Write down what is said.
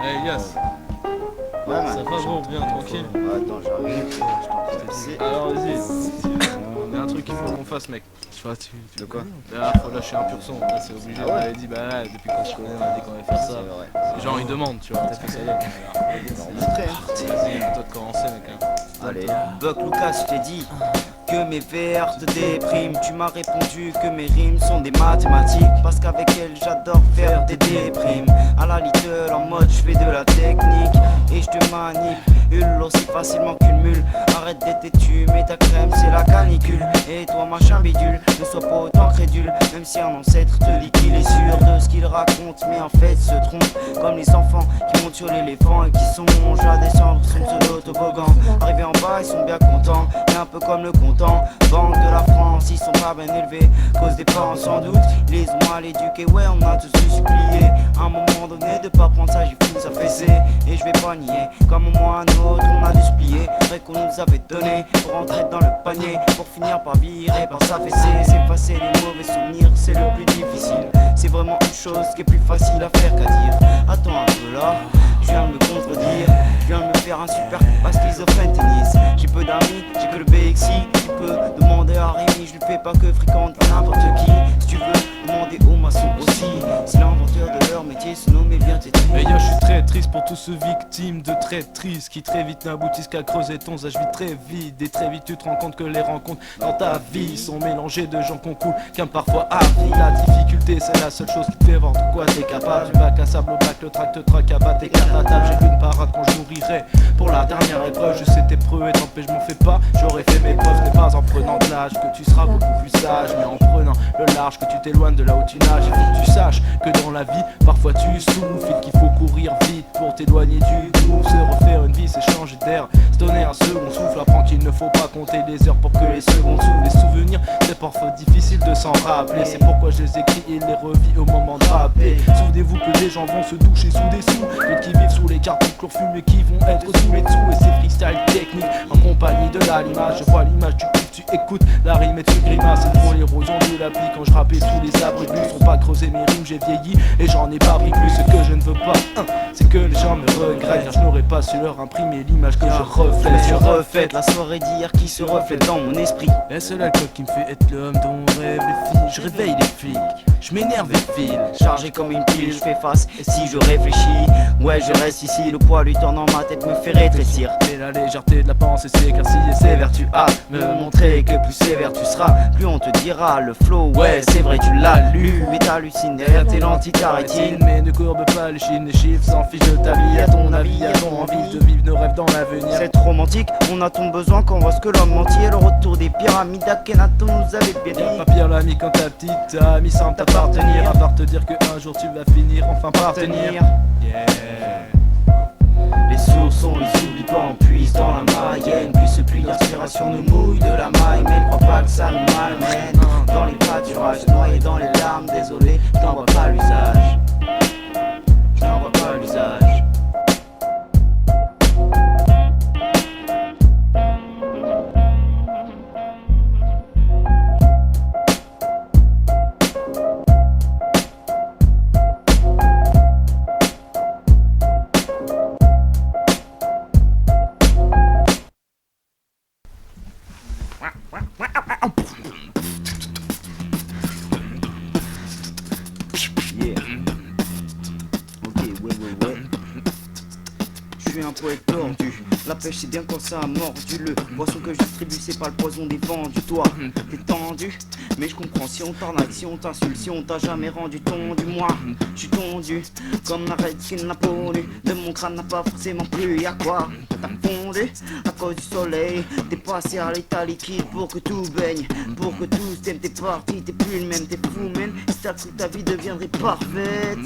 Hey Elias, Ouais, man. ça va gros, bien, tranquille. Attends, j'arrive. Je t'en prie. Alors vas-y, il y a un truc qu'il faut qu'on fasse mec. De quoi? Là, faut lâcher un pur son, là c'est obligé. Ah On ouais. avait dit, bah là, depuis qu'on se connaît, on a dit qu'on allait faire ça. C'est vrai. Les gens ils demandent, tu vois, peut-être que ça donne. On va montrer, hein. Vas-y, toi de commencer mec. Hein. Allez. Buck Lucas, je t'ai dit que mes vers te dépriment. Tu m'as répondu que mes rimes sont des mathématiques. Parce qu'avec elles j'adore faire des déprimes. À la little en mode je fais de la technique. Et je te manipule aussi facilement qu'une mule. Arrête d'être têtu, mais ta crème c'est la canicule. Et toi machin bidule, ne sois pas autant crédule. Même si un ancêtre te dit qu'il est sûr de ce qu'il raconte, mais en fait se trompe. Comme les enfants qui montent sur l'éléphant et qui songent à descendre sur le toboggan. Arrivés en bas ils sont bien contents, et un peu comme le comptant banque de la France, ils sont pas bien élevés cause des parents sans doute, ils les ont mal éduqués. Ouais, on a tous dû supplier à un moment donné de pas prendre ça, j'ai fou s'affaisser. Et je vais pas nier, comme au moins un autre on a dû se plier, vrai qu'on nous avait donné pour rentrer dans le panier, pour finir par virer, par s'affaisser. S'effacer les mauvais souvenirs, c'est le plus difficile. C'est vraiment une chose qui est plus facile à faire qu'à dire. Attends un peu là, je viens de me contredire, je viens de me faire un super pas schizophrène tennis. J'ai peu d'amis, j'ai que le BXI. Tu peux demander à Rémi, je lui fais pas que fréquente n'importe qui. Si tu veux demander aux maçons aussi, si l'inventeur de leur métier se nommait bien Tétri. Mais yo, je suis très triste pour tous ceux victimes de traîtrises qui très vite n'aboutissent qu'à creuser ton âge vite très vite. Et très vite tu te rends compte que les rencontres dans ta vie sont mélangées de gens qu'on coule comme parfois à vie. La difficulté c'est la seule chose qui te fait voir de quoi t'es capable. Du bac à sable au bac, le track te traque à battre tes cartes à table. J'ai vu une parade quand je mourirais pour la dernière épreuve. Je sais tes preuves et tant pis je m'en fais pas. J'aurais fait mes preuves, ce n'est pas en prenant de l'âge que tu seras beaucoup plus sage, mais en prenant le large que tu t'éloignes de là où tu nages. Il faut que tu saches que dans la vie parfois tu souffles et qu'il faut courir vite pour t'éloigner du tout. Se refaire une vie c'est changer d'air, se donner un second souffle. Apprends qu'il ne faut pas compter les heures pour que les secondes s'ouvrent. Les souvenirs c'est parfois difficile de s'en rappeler, c'est pourquoi je les écris et les revis au moment de rapper. Souvenez-vous que les gens vont se doucher sous des sous, d'autres qui vivent sous les cartons de chloroforme et qui vont être sous les dessous. Et c'est freestyle technique en compagnie de l'allumage. Je vois l'image, tu écoutes la rime et tu grimaces. C'est trop l'érosion de la pluie quand je rappais sous les abris. Ils sont pas creusés mes rimes, j'ai vieilli et j'en ai pas pris plus. Ce que je ne veux pas, c'est que les gens me regrettent, car je n'aurais pas su leur imprimer l'image que je reflète. Je reflète la soirée d'hier qui se reflète dans mon esprit. Est-ce l'alcool qui me fait être l'homme dont rêvent les filles? Je réveille les flics, je m'énerve et file. Chargé comme une pile, je fais face. Et si je réfléchis, ouais je reste ici. Le poids lui tourne dans ma tête me fait rétrécir. Mais la légèreté de la pensée s'éclaircit et ses vertus à Me montrer que plus sévère tu seras, plus on te dira le flow. Ouais c'est vrai tu l'as lu, mais t'hallucines derrière tes lentilles carrétines. Mais ne courbe pas les chines, les chiffres s'en fichent de ta vie. À ton avis, a-t-on envie de vivre nos rêves dans l'avenir? C'est romantique, on a ton besoin quand on voit ce que l'homme mentit. Le retour des pyramides d'Akhenaton nous avait bien dit. Pas pire l'ami quand ta petite amie semble t'appartenir, à part te dire qu'un jour tu vas finir enfin par tenir. Yeah. Les sourds sont les oublis pas, on puise dans la Mayenne. Puis ce pluie d'inspiration nous mouille de la maille. Mais crois pas que ça nous malmène. Dans les pâturages, noyés dans les larmes. Désolé, je n'en vois pas l'usage. Je n'en vois pas l'usage. Yeah. Ok, ouais. Je suis un poète tordu. La pêche c'est bien quand ça a mordu. Le poisson que je distribue c'est pas le poison des vendus. Toi t'es tendu, mais je comprends si on t'arnaque, si on t'insulte, si on t'a jamais rendu tondu. Moi je suis tondu comme la raide qui n'a pas nu. De mon crâne n'a pas forcément plu. Y'a quoi? T'as fondu à cause du soleil. T'es passé à l'état liquide pour que tout baigne, pour que tout t'aime. T'es parti, t'es plus le même, t'es fou man. Si t'as cru que ta vie deviendrait parfaite.